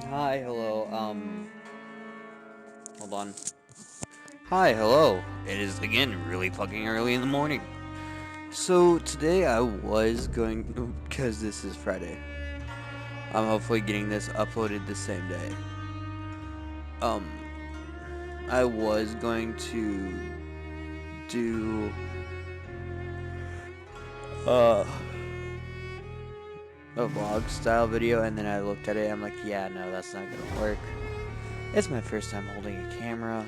Hi, hello, hold on. Hi, hello. It is again really fucking early in the morning. So today I was going, because this is Friday, I'm hopefully getting this uploaded the same day. Um, I was going to do, uh, a vlog style video, and then I looked at it, I'm like, yeah, no, that's not gonna work. It's my first time holding a camera.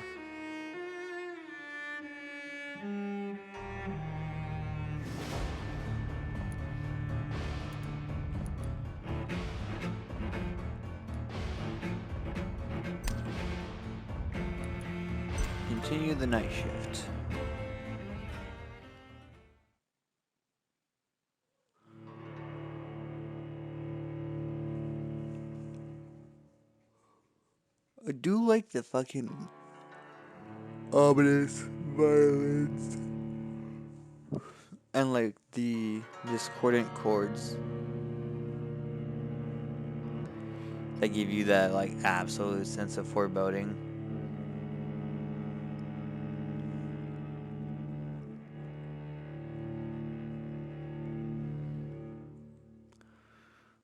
Continue the night shift. I do like the fucking ominous violins and like the discordant chords that give you that like absolute sense of foreboding.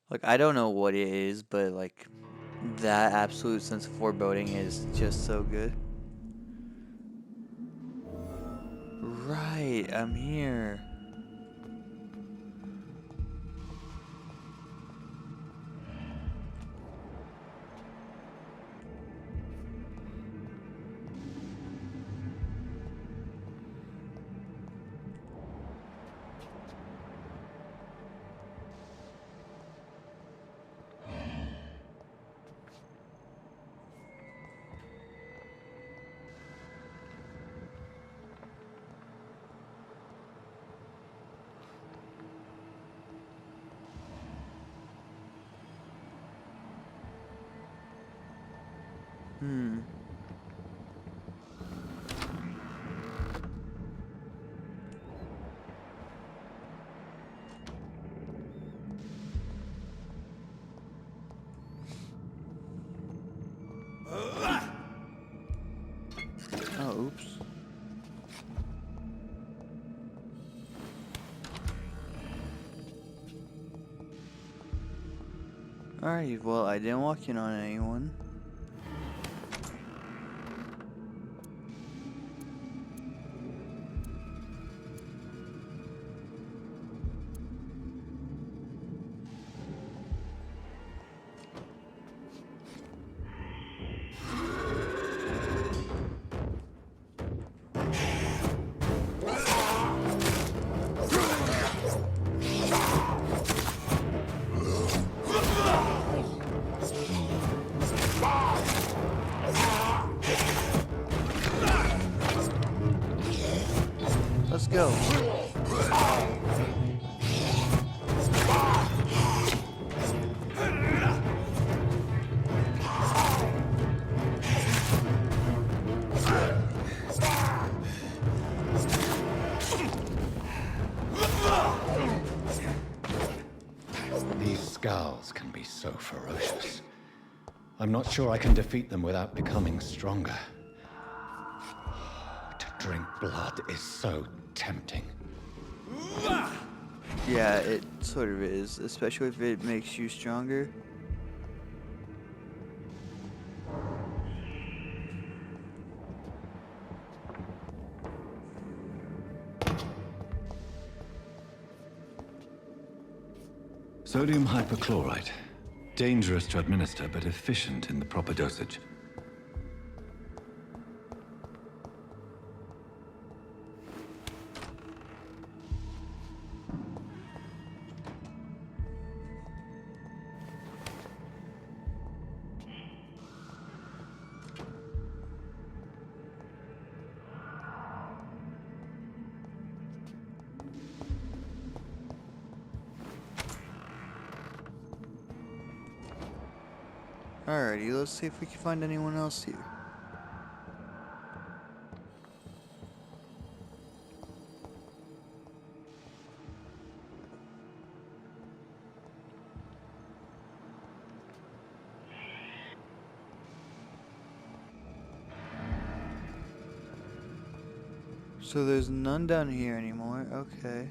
Like I don't know what it is, but like that absolute sense of foreboding is just so good. Right, I'm here. Hmm. Oh, oops. Alright, well, I didn't walk in on anyone. Let's go. These skulls can be so ferocious. I'm not sure I can defeat them without becoming stronger. To drink blood is so tempting. Yeah, it sort of is, especially if it makes you stronger. Sodium hypochlorite. Dangerous to administer, but efficient in the proper dosage. Alrighty, let's see if we can find anyone else here. So there's none down here anymore. Okay.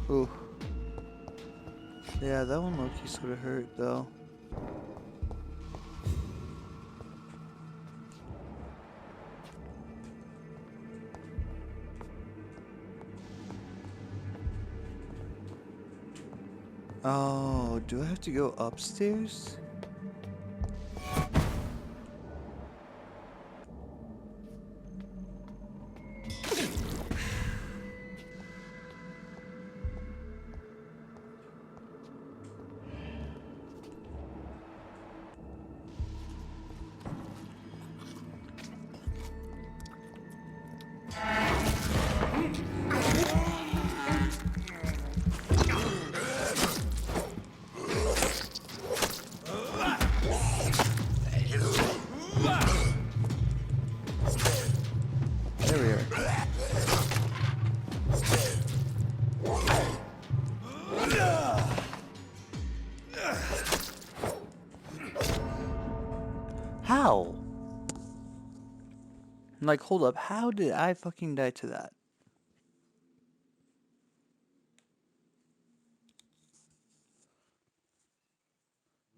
Ooh. Yeah, that one low-key sort of hurt though. Oh, do I have to go upstairs? There we are. How? Like, hold up. How did I fucking die to that?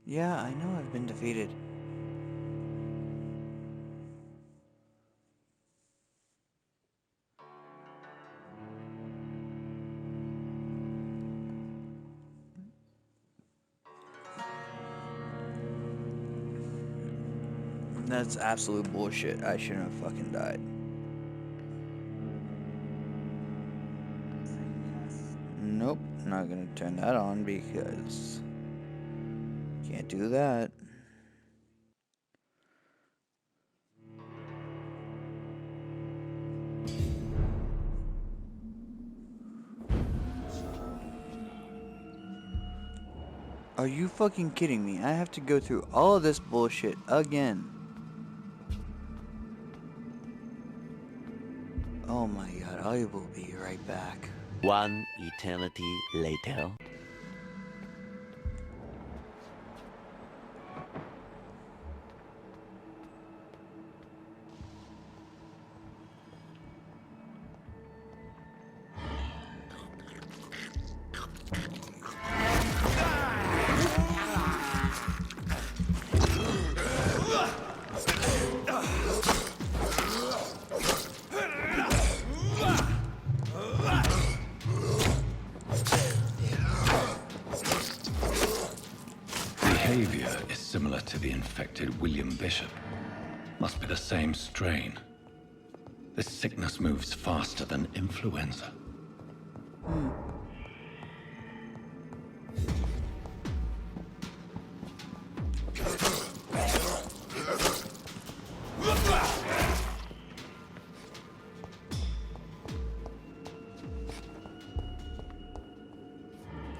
Yeah, I know I've been defeated. That's absolute bullshit. I shouldn't have fucking died. Nope, not gonna turn that on because can't do that. Are you fucking kidding me? I have to go through all of this bullshit again. Oh my god, I will be right back. One eternity later. Behavior is similar to the infected William Bishop. Must be the same strain. This sickness moves faster than influenza.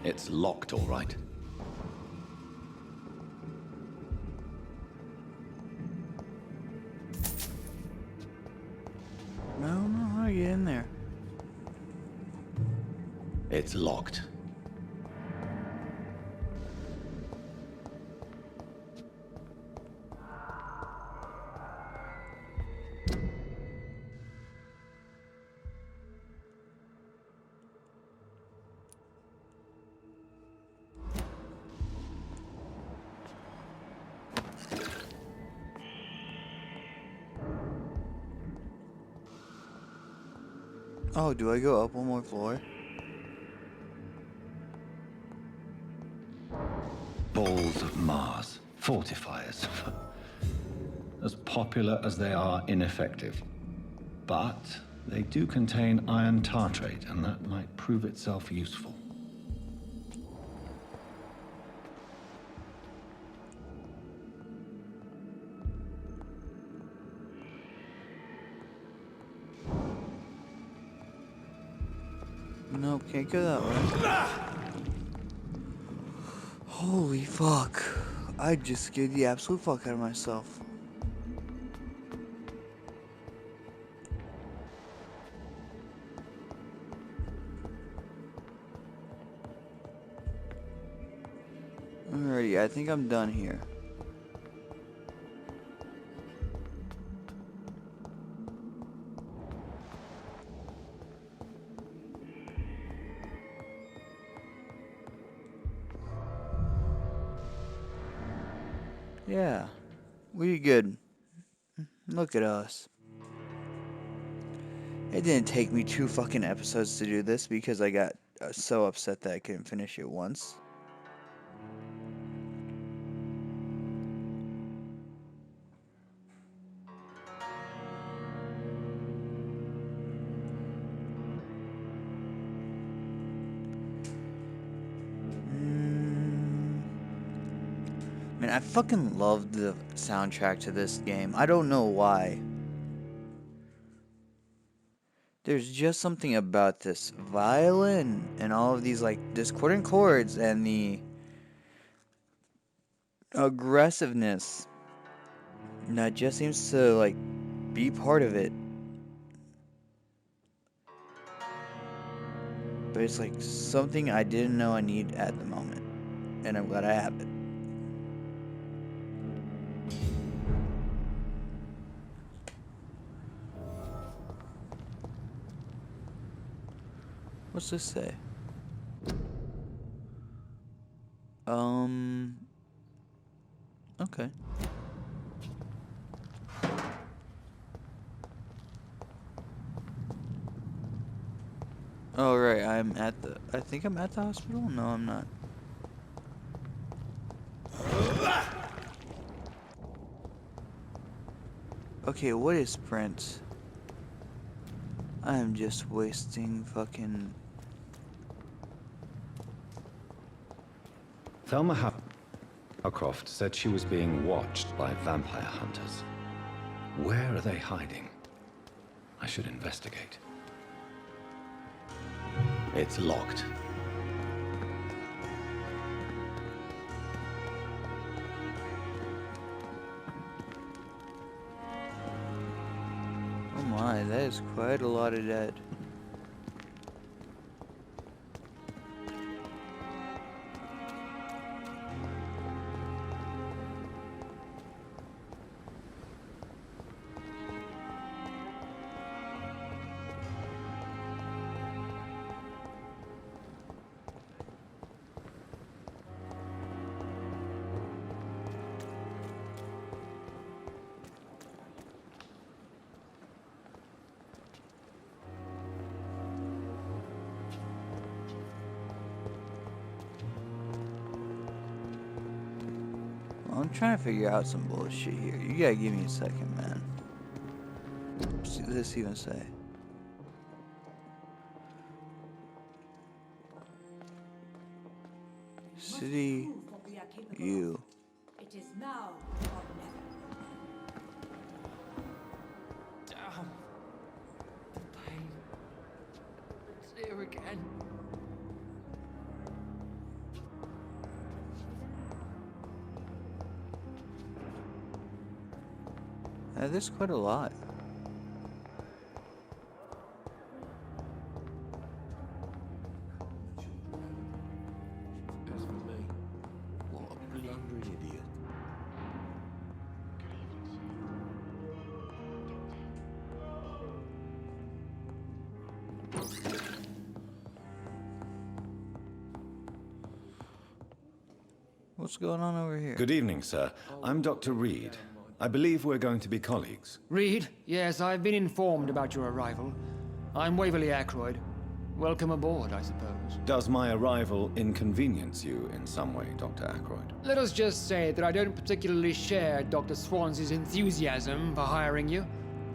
It's locked, all right. I don't know how to get in there. It's locked. Oh, do I go up one more floor? Balls of Mars. Fortifiers. as popular as they are ineffective. But they do contain iron tartrate, and that might prove itself useful. Nope, can't go that way. Holy fuck. I just scared the absolute fuck out of myself. Alrighty, I think I'm done here. Yeah, we good. Look at us. It didn't take me 2 fucking episodes to do this because I got so upset that I couldn't finish it once. Man, I fucking love the soundtrack to this game. I don't know why. There's just something about this violin and all of these like discordant chords and the aggressiveness that just seems to like be part of it. But it's like something I didn't know I need at the moment. And I'm glad I have it. What's this say? Okay. Oh, right, I think I'm at the hospital? No, I'm not. Okay, what is sprint? I am just wasting fucking... Thelma Howcroft said she was being watched by vampire hunters. Where are they hiding? I should investigate. It's locked. Oh my, that is quite a lot of dead. I'm trying to figure out some bullshit here. You gotta give me a second, man. What's this even say? City, you. It is now or never. Damn. The pain. It's here again. There's quite a lot. As for me, what a blundering idiot. What's going on over here? Good evening, sir. I'm Dr. Reed. I believe we're going to be colleagues. Reed, yes, I've been informed about your arrival. I'm Waverly Ackroyd. Welcome aboard, I suppose. Does my arrival inconvenience you in some way, Dr. Ackroyd? Let us just say that I don't particularly share Dr. Swansea's enthusiasm for hiring you.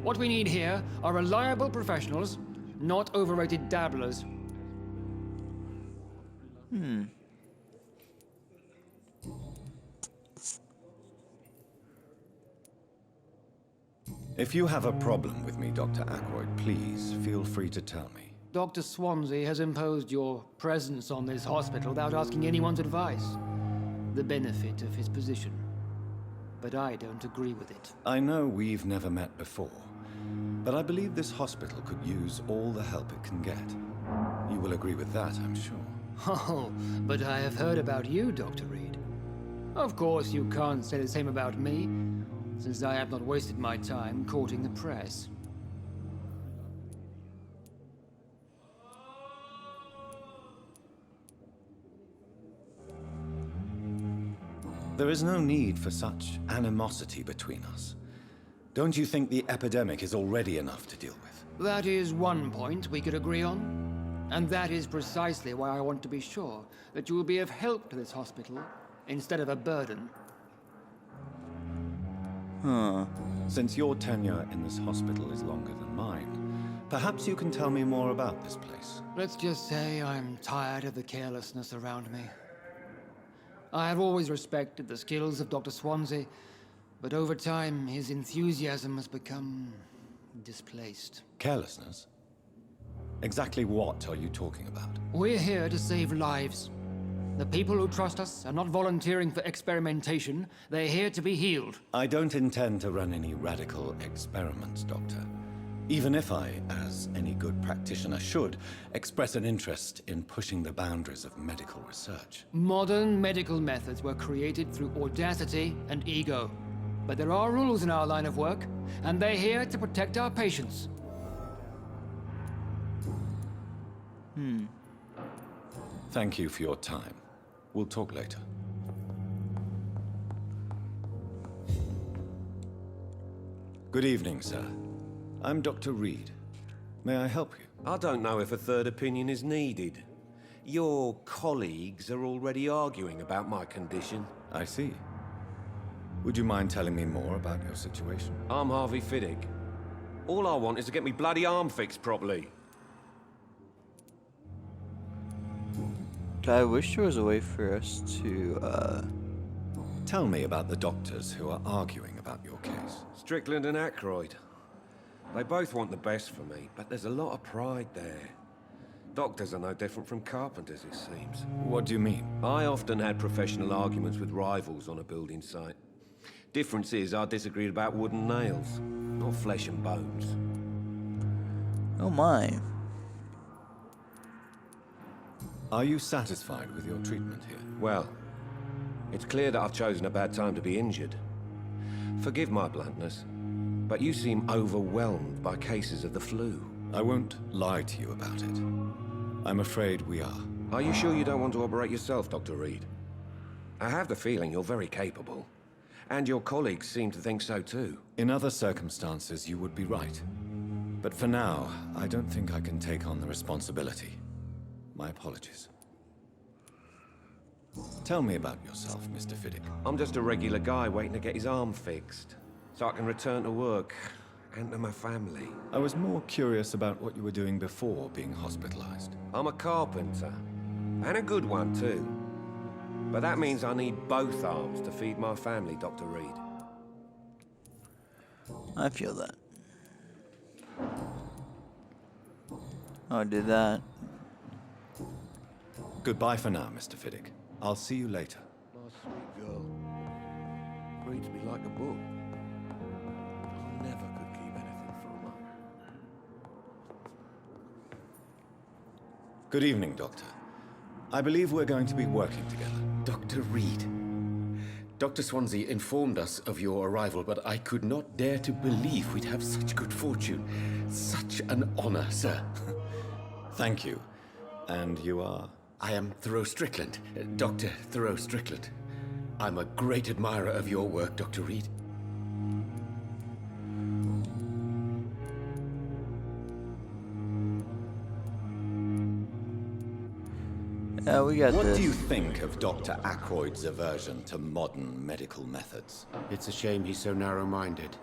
What we need here are reliable professionals, not overrated dabblers. If you have a problem with me, Dr. Ackroyd, please feel free to tell me. Dr. Swansea has imposed your presence on this hospital without asking anyone's advice. The benefit of his position. But I don't agree with it. I know we've never met before, but I believe this hospital could use all the help it can get. You will agree with that, I'm sure. Oh, but I have heard about you, Dr. Reed. Of course, you can't say the same about me, since I have not wasted my time courting the press. There is no need for such animosity between us. Don't you think the epidemic is already enough to deal with? That is one point we could agree on. And that is precisely why I want to be sure that you will be of help to this hospital instead of a burden. Since your tenure in this hospital is longer than mine, perhaps you can tell me more about this place. Let's just say I'm tired of the carelessness around me. I have always respected the skills of Dr. Swansea, but over time his enthusiasm has become displaced. Carelessness? Exactly what are you talking about? We're here to save lives. The people who trust us are not volunteering for experimentation. They're here to be healed. I don't intend to run any radical experiments, Doctor. Even if I, as any good practitioner should, express an interest in pushing the boundaries of medical research. Modern medical methods were created through audacity and ego. But there are rules in our line of work, and they're here to protect our patients. Thank you for your time. We'll talk later. Good evening, sir. I'm Dr. Reed. May I help you? I don't know if a third opinion is needed. Your colleagues are already arguing about my condition. I see. Would you mind telling me more about your situation? I'm Harvey Fiddick. All I want is to get me bloody arm fixed properly. I wish there was a way for us to, Tell me about the doctors who are arguing about your case. Strickland and Ackroyd. They both want the best for me, but there's a lot of pride there. Doctors are no different from carpenters, it seems. What do you mean? I often had professional arguments with rivals on a building site. Difference is, I disagreed about wooden nails, not flesh and bones. oh my. Are you satisfied with your treatment here? Well, it's clear that I've chosen a bad time to be injured. Forgive my bluntness, but you seem overwhelmed by cases of the flu. I won't lie to you about it. I'm afraid we are. Are you sure you don't want to operate yourself, Dr. Reed? I have the feeling you're very capable. And your colleagues seem to think so too. In other circumstances, you would be right. But for now, I don't think I can take on the responsibility. My apologies. Tell me about yourself, Mr. Fiddick. I'm just a regular guy waiting to get his arm fixed, so I can return to work and to my family. I was more curious about what you were doing before being hospitalized. I'm a carpenter, and a good one too. But that means I need both arms to feed my family, Dr. Reed. I feel that. I did that. Goodbye for now, Mr. Fiddick. I'll see you later. My sweet girl. Reads me like a book. I never could keep anything from her. Good evening, Doctor. I believe we're going to be working together. Dr. Reed. Dr. Swansea informed us of your arrival, but I could not dare to believe we'd have such good fortune. Such an honor, sir. Thank you. And you are? I am Thoreau Strickland, Dr. Thoreau Strickland. I'm a great admirer of your work, Dr. Reed. Yeah, we got What this. do you think of Dr. Ackroyd's aversion to modern medical methods? It's a shame he's so narrow-minded.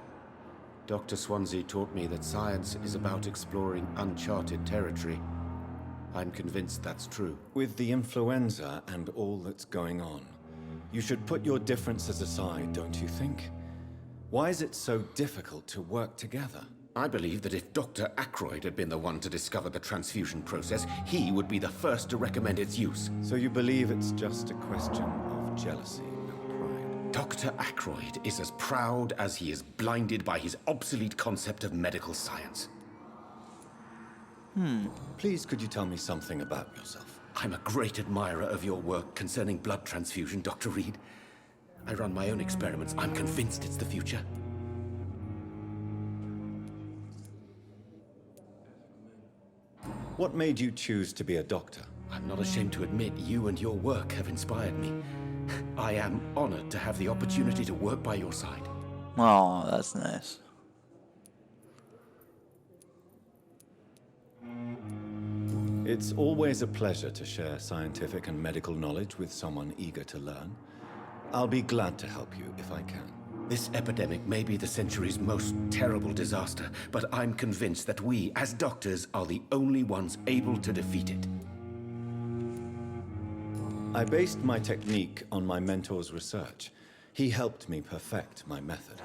Dr. Swansea taught me that science is about exploring uncharted territory. I'm convinced that's true. With the influenza and all that's going on, you should put your differences aside, don't you think? Why is it so difficult to work together? I believe that if Dr. Ackroyd had been the one to discover the transfusion process, he would be the first to recommend its use. So you believe it's just a question of jealousy and pride? Dr. Ackroyd is as proud as he is blinded by his obsolete concept of medical science. Please, could you tell me something about yourself? I'm a great admirer of your work concerning blood transfusion, Dr. Reed. I run my own experiments. I'm convinced it's the future. What made you choose to be a doctor? I'm not ashamed to admit you and your work have inspired me. I am honored to have the opportunity to work by your side. Oh, that's nice. It's always a pleasure to share scientific and medical knowledge with someone eager to learn. I'll be glad to help you if I can. This epidemic may be the century's most terrible disaster, but I'm convinced that we, as doctors, are the only ones able to defeat it. I based my technique on my mentor's research. He helped me perfect my method.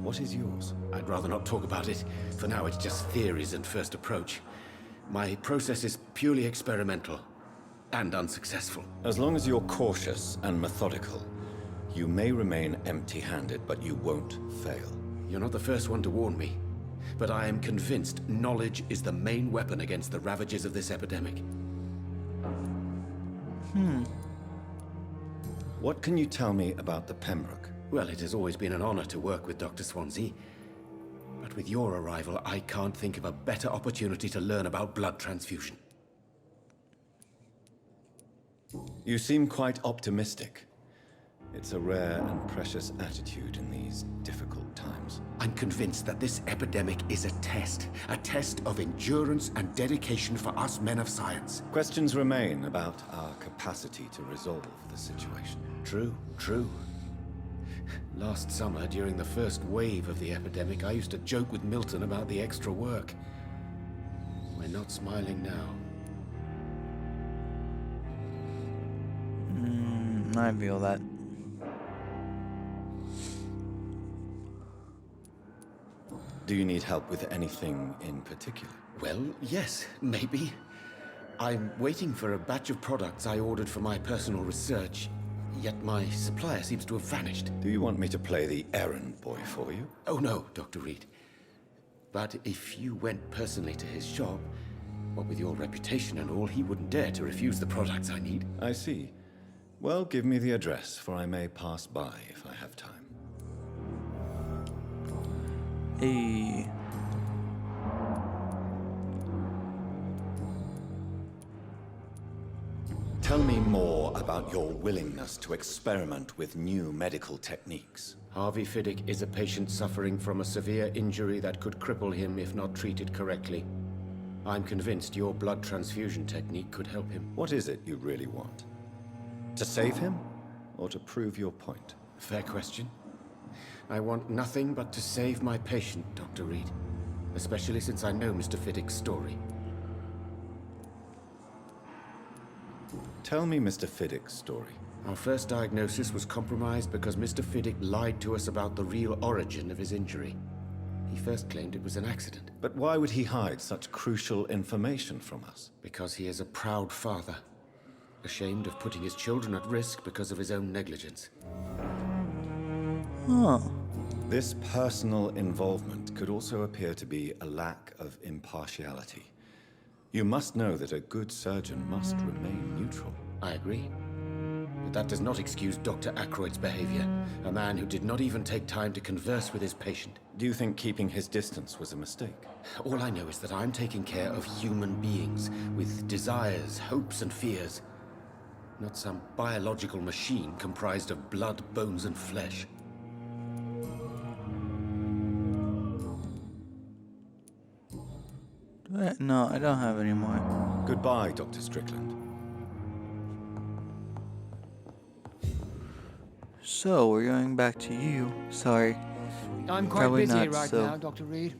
What is yours? I'd rather not talk about it. For now, it's just theories and first approach. My process is purely experimental and unsuccessful. As long as you're cautious and methodical, you may remain empty-handed, but you won't fail. You're not the first one to warn me, but I am convinced knowledge is the main weapon against the ravages of this epidemic. What can you tell me about the Pembroke? Well, it has always been an honor to work with Dr. Swansea. But with your arrival, I can't think of a better opportunity to learn about blood transfusion. You seem quite optimistic. It's a rare and precious attitude in these difficult times. I'm convinced that this epidemic is a test of endurance and dedication for us men of science. Questions remain about our capacity to resolve the situation. True. Last summer, during the first wave of the epidemic, I used to joke with Milton about the extra work. We're not smiling now. I feel that. Do you need help with anything in particular? Well, yes, maybe. I'm waiting for a batch of products I ordered for my personal research, yet my supplier seems to have vanished. Do you want me to play the errand boy for you? Oh no, Dr. Reed. But if you went personally to his shop, what with your reputation and all, he wouldn't dare to refuse the products I need. I see. Well, give me the address, for I may pass by if I have time. Hey. Tell me more about your willingness to experiment with new medical techniques. Harvey Fiddick is a patient suffering from a severe injury that could cripple him if not treated correctly. I'm convinced your blood transfusion technique could help him. What is it you really want? To save him, or to prove your point? Fair question. I want nothing but to save my patient, Dr. Reed. Especially since I know Mr. Fiddick's story. Tell me Mr. Fiddick's story. Our first diagnosis was compromised because Mr. Fiddick lied to us about the real origin of his injury. He first claimed it was an accident. But why would he hide such crucial information from us? Because he is a proud father. Ashamed of putting his children at risk because of his own negligence. Huh. This personal involvement could also appear to be a lack of impartiality. You must know that a good surgeon must remain neutral. I agree. But that does not excuse Dr. Ackroyd's behavior. A man who did not even take time to converse with his patient. Do you think keeping his distance was a mistake? All I know is that I'm taking care of human beings with desires, hopes, and fears. Not some biological machine comprised of blood, bones, and flesh. No, I don't have any more. Goodbye, Dr. Strickland. So, we're going back to you. Sorry. I'm quite Probably busy not, right so- now, Dr. Reed.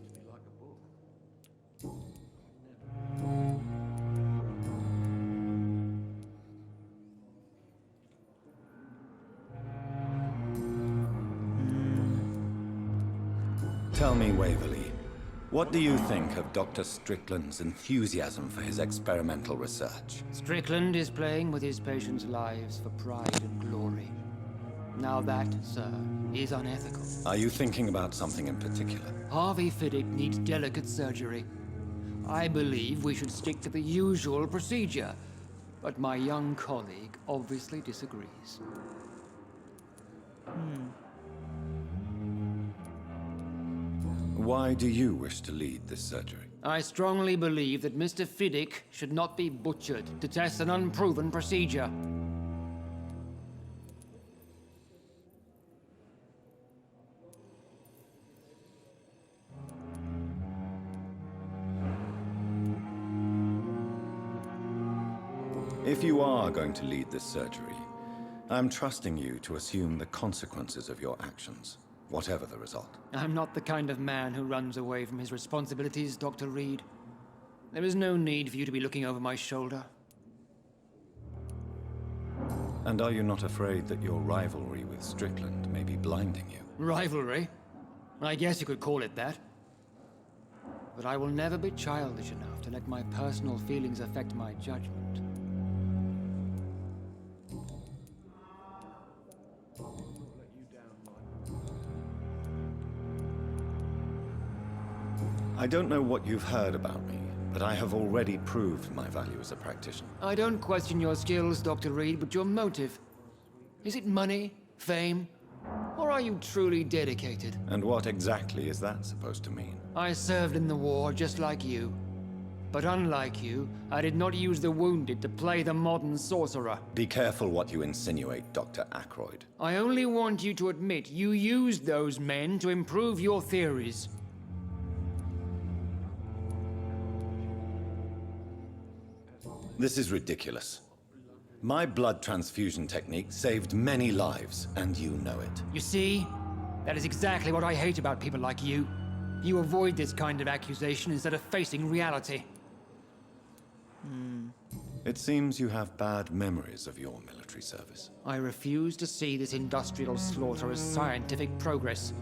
Tell me, Waverly, what do you think of Dr. Strickland's enthusiasm for his experimental research? Strickland is playing with his patients' lives for pride and glory. Now that, sir, is unethical. Are you thinking about something in particular? Harvey Fiddick needs delicate surgery. I believe we should stick to the usual procedure, but my young colleague obviously disagrees. Why do you wish to lead this surgery? I strongly believe that Mr. Fiddick should not be butchered to test an unproven procedure. If you are going to lead this surgery, I'm trusting you to assume the consequences of your actions, whatever the result. I'm not the kind of man who runs away from his responsibilities, Dr. Reed. There is no need for you to be looking over my shoulder. And are you not afraid that your rivalry with Strickland may be blinding you? Rivalry? I guess you could call it that. But I will never be childish enough to let my personal feelings affect my judgment. I don't know what you've heard about me, but I have already proved my value as a practitioner. I don't question your skills, Dr. Reed, but your motive. Is it money, fame, or are you truly dedicated? And what exactly is that supposed to mean? I served in the war just like you. But unlike you, I did not use the wounded to play the modern sorcerer. Be careful what you insinuate, Dr. Ackroyd. I only want you to admit you used those men to improve your theories. This is ridiculous. My blood transfusion technique saved many lives, and you know it. You see? That is exactly what I hate about people like you. You avoid this kind of accusation instead of facing reality. It seems you have bad memories of your military service. I refuse to see this industrial slaughter as scientific progress.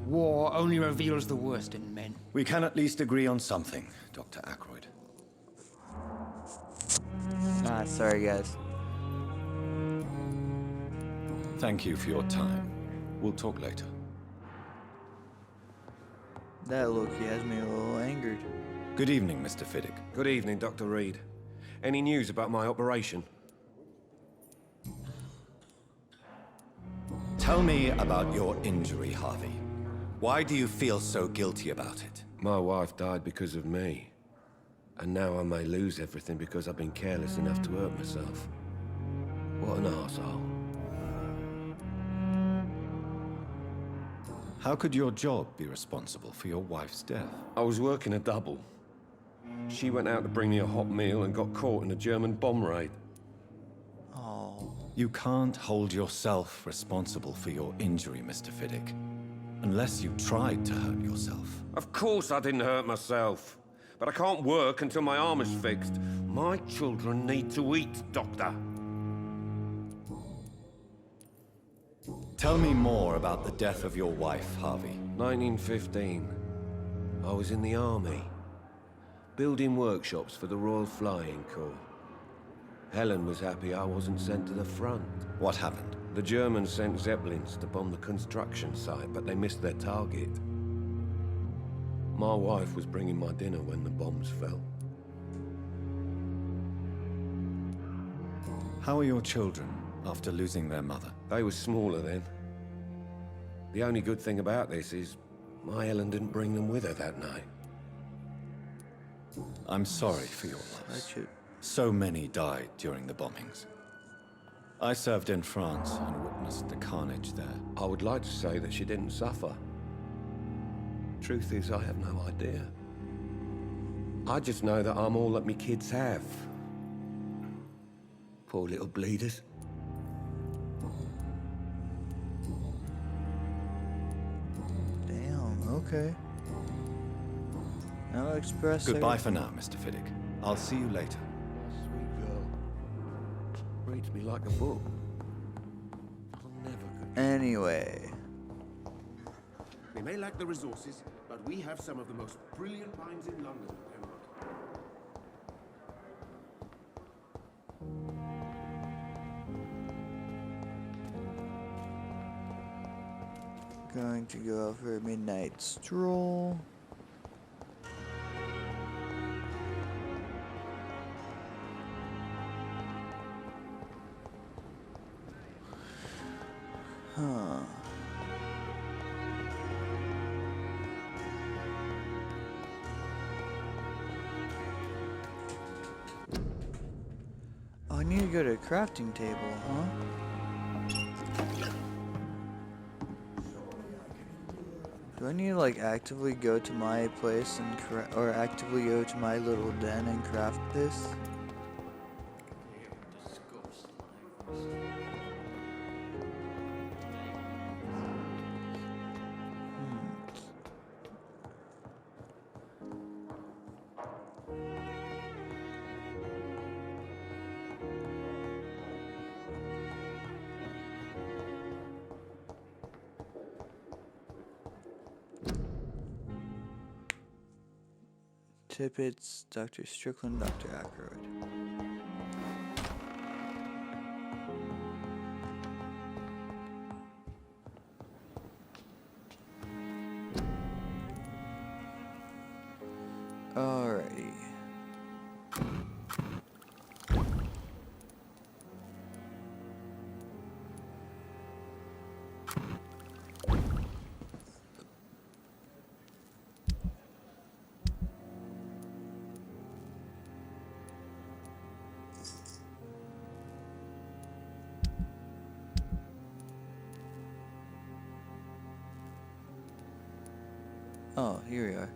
War only reveals the worst in men. We can at least agree on something, Dr. Ackroyd. Ah, sorry guys. Thank you for your time. We'll talk later. That look has me a little angered. Good evening, Mr. Fiddick. Good evening, Dr. Reed. Any news about my operation? Tell me about your injury, Harvey. Why do you feel so guilty about it? My wife died because of me. And now I may lose everything because I've been careless enough to hurt myself. What an arsehole. How could your job be responsible for your wife's death? I was working a double. She went out to bring me a hot meal and got caught in a German bomb raid. Oh. You can't hold yourself responsible for your injury, Mr. Fiddick. Unless you tried to hurt yourself. Of course I didn't hurt myself. But I can't work until my arm is fixed. My children need to eat, Doctor. Tell me more about the death of your wife, Harvey. 1915. I was in the army. Building workshops for the Royal Flying Corps. Helen was happy I wasn't sent to the front. What happened? The Germans sent Zeppelins to bomb the construction site, but they missed their target. My wife was bringing my dinner when the bombs fell. How are your children after losing their mother? They were smaller then. The only good thing about this is my Helen didn't bring them with her that night. I'm sorry for your loss. Such a... So many died during the bombings. I served in France and witnessed the carnage there. I would like to say that she didn't suffer. Truth is, I have no idea. I just know that I'm all that me kids have. Poor little bleeders. Okay. No express. Goodbye for now, Mr. Fiddick. I'll see you later. Sweet girl. Reads me like a book. I'll never go. Anyway. They may lack the resources, but we have some of the most brilliant minds in London, Emerald. Going to go out for a midnight stroll. Huh. Oh, I need to go to a crafting table, huh? Do I need to like actively go to my place and or actively go to my little den and craft this? Tippets, Dr. Strickland, Dr. Ackroyd. Alrighty. Oh, here we are.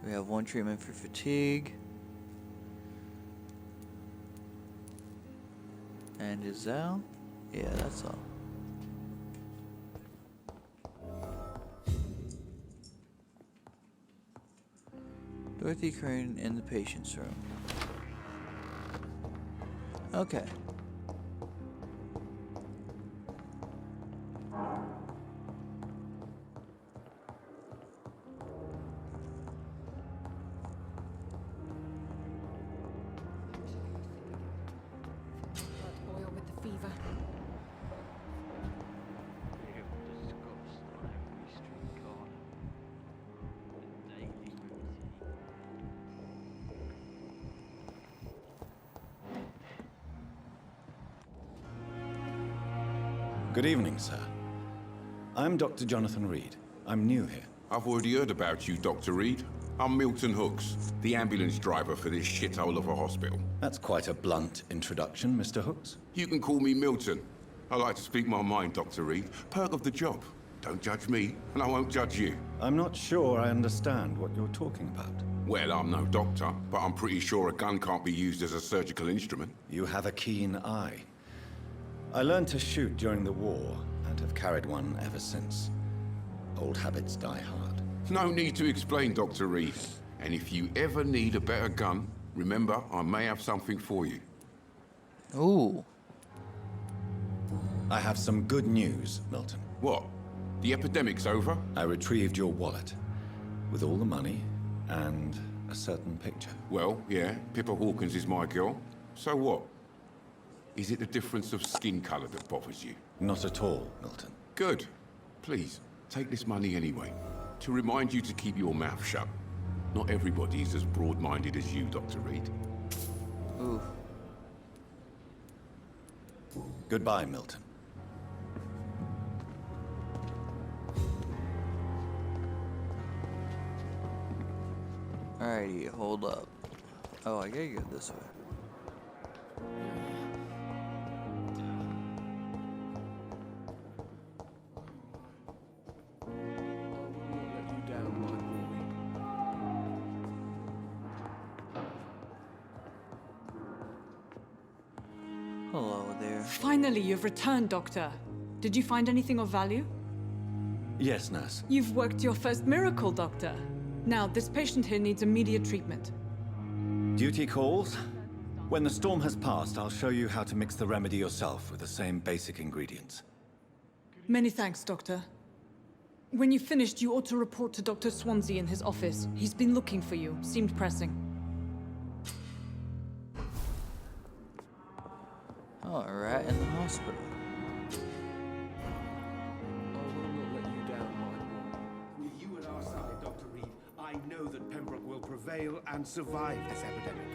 We have one treatment for fatigue. And is that all? Yeah, that's all. Dorothy Crane in the patient's room. Okay. Blood oil with the fever. Good evening, sir. I'm Dr. Jonathan Reed. I'm new here. I've already heard about you, Dr. Reed. I'm Milton Hooks, the ambulance driver for this shithole of a hospital. That's quite a blunt introduction, Mr. Hooks. You can call me Milton. I like to speak my mind, Dr. Reed. Perk of the job. Don't judge me, and I won't judge you. I'm not sure I understand what you're talking about. Well, I'm no doctor, but I'm pretty sure a gun can't be used as a surgical instrument. You have a keen eye. I learned to shoot during the war, and have carried one ever since. Old habits die hard. No need to explain, Dr. Reed. And if you ever need a better gun, remember, I may have something for you. Ooh. I have some good news, Milton. What? The epidemic's over? I retrieved your wallet, with all the money, and a certain picture. Well, yeah, Pippa Hawkins is my girl. So what? Is it the difference of skin color that bothers you? Not at all, Milton. Good. Please, take this money anyway. To remind you to keep your mouth shut. Not everybody's as broad-minded as you, Dr. Reed. Ooh. Goodbye, Milton. Alrighty, hold up. Oh, I gotta go this way. Hello there. Finally, you've returned, Doctor. Did you find anything of value? Yes, nurse. You've worked your first miracle, Doctor. Now, this patient here needs immediate treatment. Duty calls. When the storm has passed, I'll show you how to mix the remedy yourself with the same basic ingredients. Many thanks, Doctor. When you've finished, you ought to report to Dr. Swansea in his office. He's been looking for you. Seemed pressing. Oh, a rat in the hospital. With you at our side, Dr. Reed, I know that Pembroke will prevail and survive this epidemic.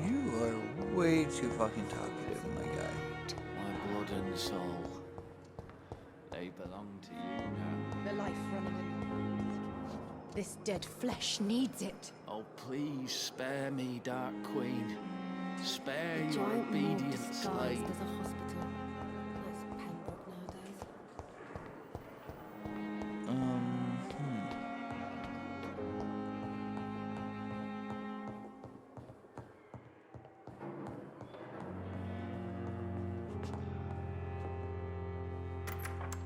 You are way too fucking talkative, my guy. My blood and soul. They belong to you now. The life running in. This dead flesh needs it. Oh, please spare me, Dark Queen. Spare The your giant morgue obedient disguised slave. as a hospital. That's Pembroke nowadays.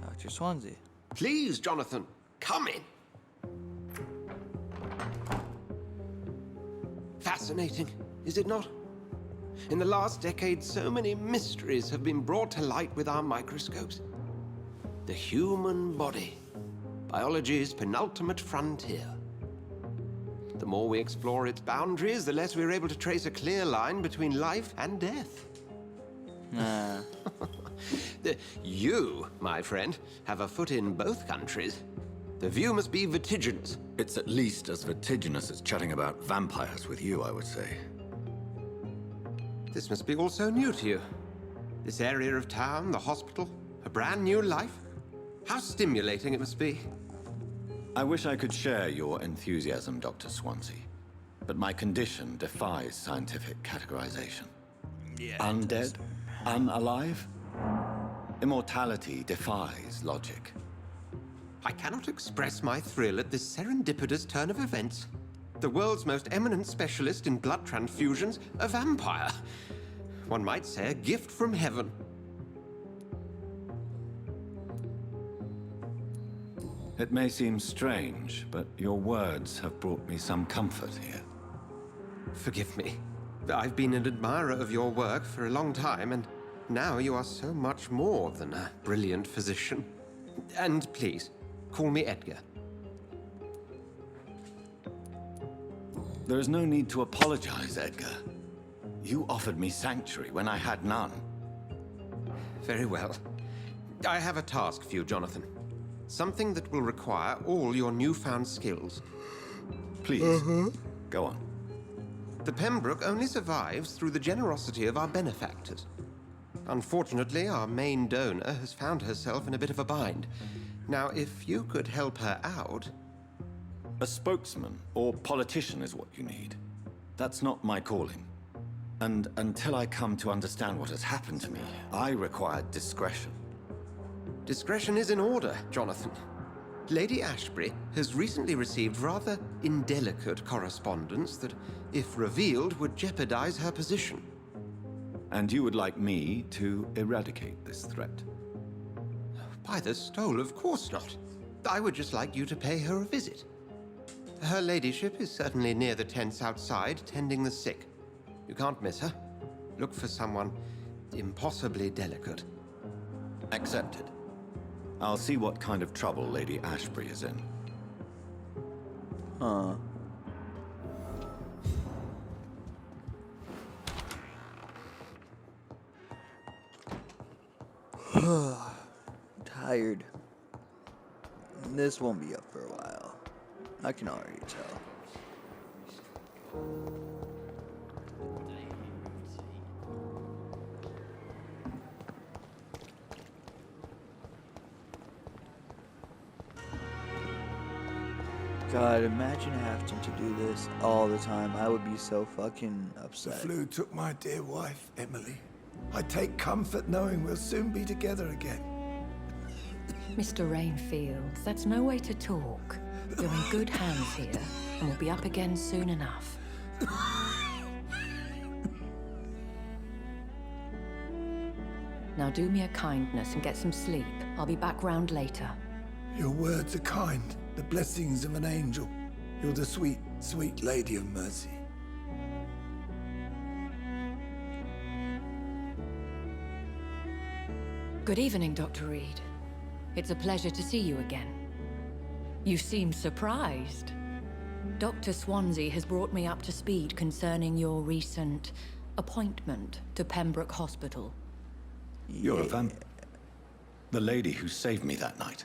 Dr. Swansea. Please, Jonathan, come in. Fascinating, is it not? In the last decade, so many mysteries have been brought to light with our microscopes. The human body, biology's penultimate frontier. The more we explore its boundaries, the less we're able to trace a clear line between life and death. Nah. You, my friend, have a foot in both countries. The view must be vertiginous. It's at least as vertiginous as chatting about vampires with you, I would say. This must be all so new to you. This area of town, the hospital, a brand new life. How stimulating it must be. I wish I could share your enthusiasm, Dr. Swansea, but my condition defies scientific categorization. Yeah. Undead? Unalive? Immortality defies logic. I cannot express my thrill at this serendipitous turn of events. The world's most eminent specialist in blood transfusions, a vampire. One might say a gift from heaven. It may seem strange, but your words have brought me some comfort here. Forgive me. I've been an admirer of your work for a long time, and now you are so much more than a brilliant physician. And please, call me Edgar. There is no need to apologize, Edgar. You offered me sanctuary when I had none. Very well. I have a task for you, Jonathan. Something that will require all your newfound skills. Please, go on. The Pembroke only survives through the generosity of our benefactors. Unfortunately, our main donor has found herself in a bit of a bind. Now, if you could help her out... A spokesman or politician is what you need. That's not my calling. And until I come to understand what has happened to me, I require discretion. Discretion is in order, Jonathan. Lady Ashbury has recently received rather indelicate correspondence that, if revealed, would jeopardize her position. And you would like me to eradicate this threat? By the stole, of course not. I would just like you to pay her a visit. Her ladyship is certainly near the tents outside, tending the sick. You can't miss her. Look for someone impossibly delicate. Accepted. I'll see what kind of trouble Lady Ashbury is in. Huh. Tired. This won't be up for a while. I can already tell. God, imagine having to do this all the time. I would be so fucking The upset. flu took my dear wife, Emily. I take comfort knowing we'll soon be together again. Mr. Rainfield, that's no way to talk. You're in good hands here, and we'll be up again soon enough. Now do me a kindness and get some sleep. I'll be back round later. Your words are kind, the blessings of an angel. You're the sweet, sweet Lady of Mercy. Good evening, Dr. Reed. It's a pleasure to see you again. You seem surprised. Dr. Swansea has brought me up to speed concerning your recent appointment to Pembroke Hospital. You're a vampyr. The lady who saved me that night,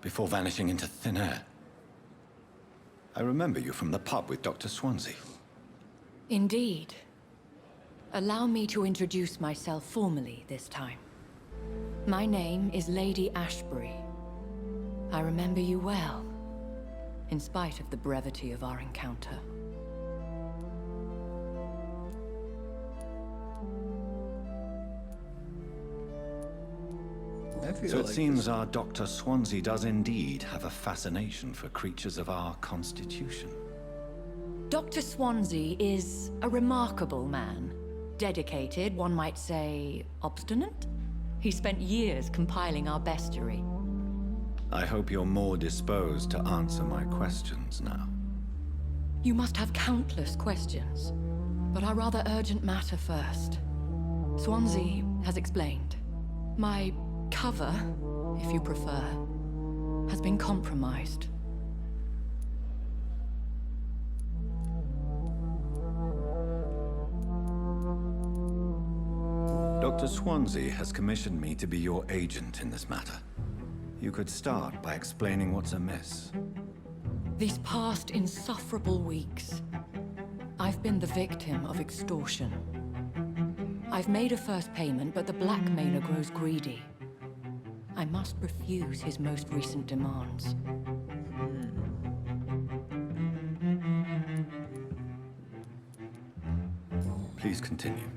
before vanishing into thin air. I remember you from the pub with Dr. Swansea. Indeed. Allow me to introduce myself formally this time. My name is Lady Ashbury. I remember you well, in spite of the brevity of our encounter. So it seems our Dr. Swansea does indeed have a fascination for creatures of our constitution. Dr. Swansea is a remarkable man. Dedicated, one might say, obstinate? He spent years compiling our bestiary. I hope you're more disposed to answer my questions now. You must have countless questions, but our rather urgent matter first. Swansea has explained. My cover, if you prefer, has been compromised. Dr. Swansea has commissioned me to be your agent in this matter. You could start by explaining what's amiss. These past insufferable weeks, I've been the victim of extortion. I've made a first payment, but the blackmailer grows greedy. I must refuse his most recent demands. Please continue.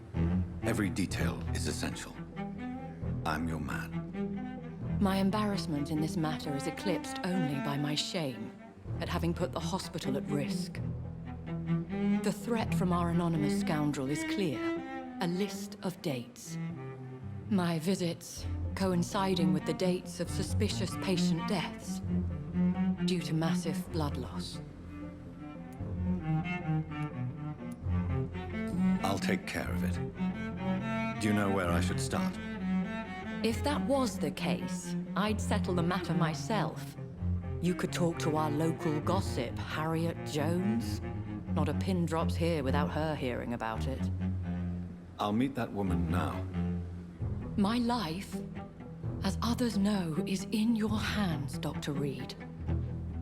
Every detail is essential. I'm your man. My embarrassment in this matter is eclipsed only by my shame at having put the hospital at risk. The threat from our anonymous scoundrel is clear. A list of dates. My visits coinciding with the dates of suspicious patient deaths due to massive blood loss. I'll take care of it. Do you know where I should start? If that was the case, I'd settle the matter myself. You could talk to our local gossip, Harriet Jones. Not a pin drops here without her hearing about it. I'll meet that woman now. My life, as others know, is in your hands, Dr. Reed.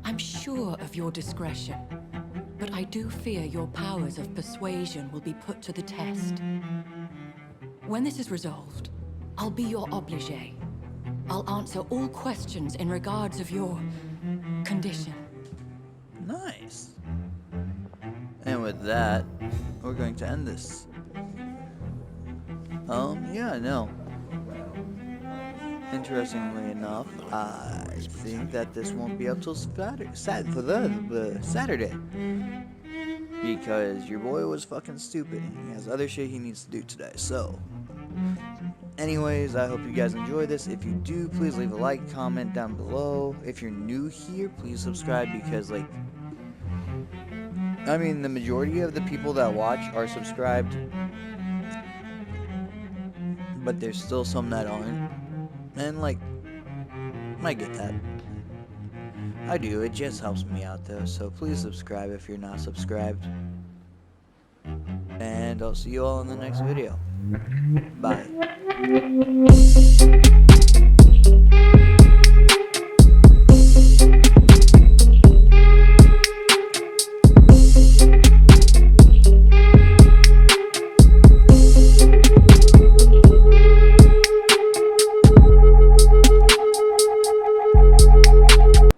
I'm sure of your discretion, but I do fear your powers of persuasion will be put to the test. When this is resolved, I'll be your obligé. I'll answer all questions in regards of your condition. Nice. And with that, we're going to end this. Yeah, no. Interestingly enough, I think that this won't be up till Saturday. Because your boy was fucking stupid and he has other shit he needs to do today. So, anyways, I hope you guys enjoy this. If you do, please leave a like, comment down below. If you're new here, please subscribe because, like, I mean, the majority of the people that watch are subscribed. But there's still some that aren't. And, like, I get that. I do. It just helps me out, though. So please subscribe if you're not subscribed. And I'll see you all in the next video. Bye.